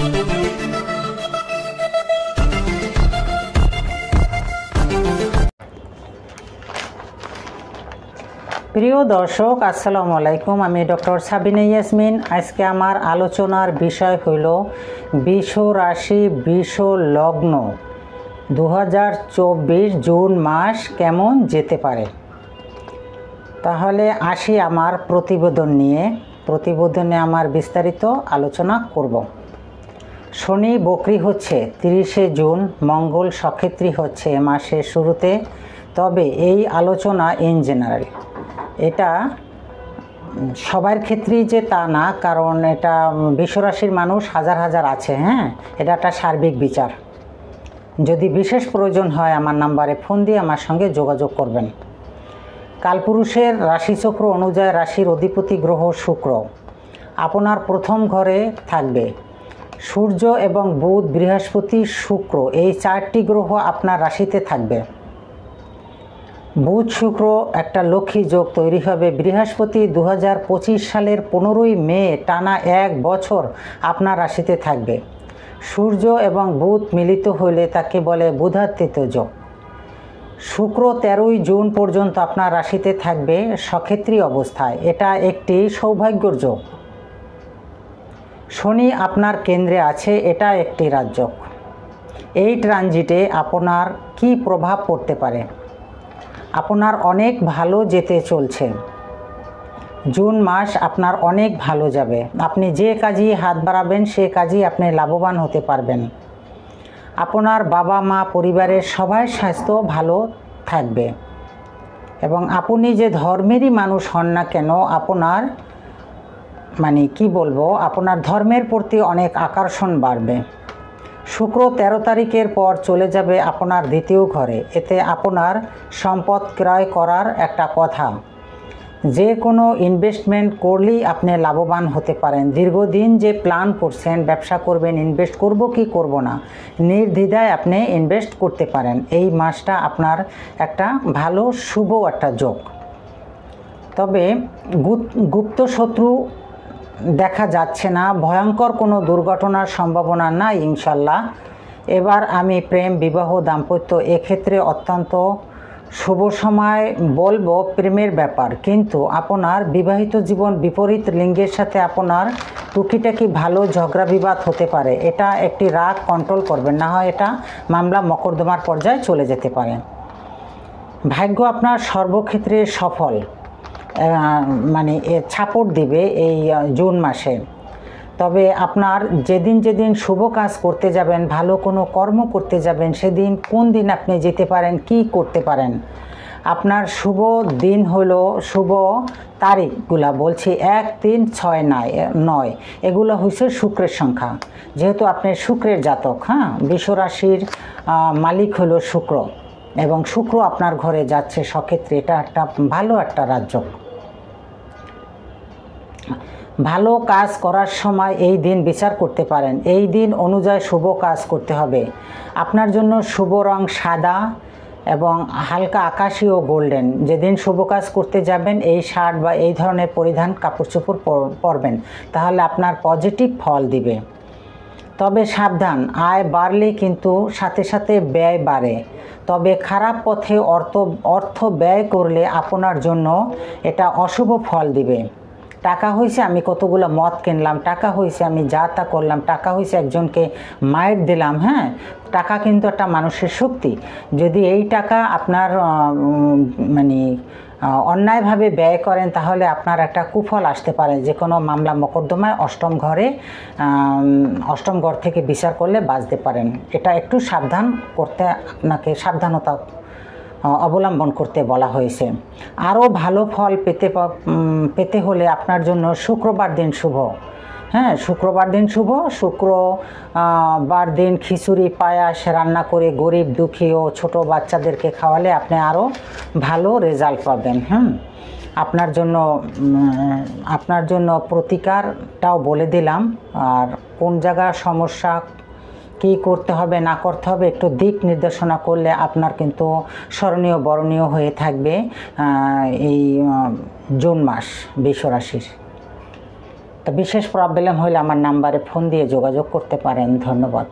প্রিয় দর্শক, আসসালামু আলাইকুম। আমি ডক্টর সাবিনা ইয়াসমিন। আজকে আমার আলোচনার বিষয় হইল বৃষ রাশি বৃষ লগ্ন 2024 জুন মাস কেমন যেতে পারে। তাহলে আসি আমার প্রতিবেদনে আমার বিস্তারিত আলোচনা করব। শনি বকরি হচ্ছে 30শে জুন, মঙ্গল সক্ষেত্রী হচ্ছে মাসের শুরুতে। তবে এই আলোচনা ইন জেনারেল, এটা সবার ক্ষেত্রেই যে তা না, কারণ এটা বিশ্বরাশির মানুষ হাজার হাজার আছে। এটা একটা সার্বিক বিচার। যদি বিশেষ প্রয়োজন হয় আমার নাম্বারে ফোন দিয়ে আমার সঙ্গে যোগাযোগ করবেন। কালপুরুষের রাশিচক্র অনুযায়ী রাশির অধিপতি গ্রহ শুক্র আপনার প্রথম ঘরে থাকবে। সূর্য এবং বুধ, বৃহস্পতি, শুক্র এই 4টি গ্রহ আপনার রাশিতে থাকবে। বুধ শুক্র একটা লক্ষ্মী যোগ তৈরি হবে। বৃহস্পতি 2025 সালের 15ই মে টানা 1 বছর আপনার রাশিতে থাকবে। সূর্য এবং বুধ মিলিত হলে তাকে বলে বুধাতীত যোগ। শুক্র 13ই জুন পর্যন্ত আপনার রাশিতে থাকবে সক্ষেত্রী অবস্থায়। এটা একটি সৌভাগ্যর যোগ। শনি আপনার কেন্দ্রে আছে, এটা একটি রাজযোগ। এই ট্রানজিটে আপনার কি প্রভাব পড়তে পারে? আপনার অনেক ভালো যেতে চলছে। জুন মাস আপনার অনেক ভালো যাবে। আপনি যে কাজই হাত বাড়াবেন সে কাজই আপনি লাভবান হতে পারবেন। আপনার বাবা মা পরিবারের সবার স্বাস্থ্য ভালো থাকবে এবং আপনি যে ধর্মেরই মানুষ হন না কেন, আপনার আপনার ধর্মের প্রতি অনেক আকর্ষণ বাড়বে। শুক্র 13 তারিখের পর চলে যাবে আপনার দ্বিতীয় ঘরে। এতে আপনার সম্পদ ক্রয় করার একটা কথা। যে কোনো ইনভেস্টমেন্ট করলেই আপনি লাভবান হতে পারেন। দীর্ঘদিন যে প্ল্যান করছেন, ব্যবসা করবেন, ইনভেস্ট করব কি করব না, নির্দ্বিধায় আপনি ইনভেস্ট করতে পারেন। এই মাসটা আপনার একটা ভালো শুভ একটা যোগ। তবে গুপ্ত শত্রু দেখা যাচ্ছে না, ভয়ঙ্কর কোনো দুর্ঘটনার সম্ভাবনা নাই ইনশাল্লাহ। এবার আমি প্রেম, বিবাহ, দাম্পত্য এক্ষেত্রে অত্যন্ত শুভ সময় বলবো প্রেমের ব্যাপার। কিন্তু আপনার বিবাহিত জীবন বিপরীত লিঙ্গের সাথে আপনার টুকিটাকি ভালো ঝগড়া বিবাদ হতে পারে। এটা একটি রাগ কন্ট্রোল করবেন, না হয় এটা মামলা মকদ্দমার পর্যায়ে চলে যেতে পারে। ভাগ্য আপনার সর্বক্ষেত্রে সফল ছাপড় দিবে এই জুন মাসে। তবে আপনার যেদিন শুভ কাজ করতে যাবেন, ভালো কোনো কর্ম করতে যাবেন, সেদিন কোন দিন আপনি যেতে পারেন, কি করতে পারেন। আপনার শুভ দিন হলো, শুভ তারিখগুলা বলছি 1, 3, 6, 9 এগুলো হচ্ছে শুক্রের সংখ্যা। যেহেতু আপনি শুক্রের জাতক, বিশ্বরাশির মালিক হলো শুক্র এবং শুক্র আপনার ঘরে যাচ্ছে সক্ষেত্রে। এটা একটা ভালো একটা রাজযোগ। ভালো কাজ করার সময় এই দিন বিচার করতে পারেন। এই দিন অনুযায়ী শুভ কাজ করতে হবে। আপনার জন্য শুভ রং সাদা এবং হালকা আকাশি ও গোল্ডেন। যেদিন শুভ কাজ করতে যাবেন এই শার্ট বা এই ধরনের পরিধান কাপড় চোপড় পরবেন, তাহলে আপনার পজিটিভ ফল দিবে। তবে সাবধান, আয় বাড়লে কিন্তু সাথে সাথে ব্যয় বাড়ে। তবে খারাপ পথে অর্থ ব্যয় করলে আপনার জন্য এটা অশুভ ফল দিবে। টাকা হয়েছে আমি কতগুলো মদ কিনলাম, টাকা হয়েছে আমি যা তা করলাম, টাকা হয়েছে একজনকে মাইর দিলাম। টাকা কিন্তু একটা মানুষের শক্তি। যদি এই টাকা আপনার অন্যায়ভাবে ব্যয় করেন, তাহলে আপনার একটা কুফল আসতে পারে। যে কোনো মামলা মকদ্দমায় অষ্টম ঘর থেকে বিচার করলে বাঁচতে পারেন। এটা একটু সাবধানতা অবলম্বন করতে বলা হয়েছে। আরও ভালো ফল পেতে হলে আপনার জন্য শুক্রবার দিন শুভ। শুক্রবার দিন শুভ। শুক্রবার দিন খিচুড়ি পায়াস রান্না করে গরিব দুঃখী ও ছোট বাচ্চাদেরকে খাওয়ালে আপনি আরও ভালো রেজাল্ট পাবেন। আপনার জন্য প্রতিকারটাও বলে দিলাম। আর কোন জায়গায় সমস্যা, কী করতে হবে না করতে হবে একটু দিক নির্দেশনা করলে আপনার কিন্তু স্মরণীয় বরণীয় হয়ে থাকবে এই জুন মাস বিশ্বরাশির। তো বিশেষ প্রবলেম হলে আমার নাম্বারে ফোন দিয়ে যোগাযোগ করতে পারেন। ধন্যবাদ।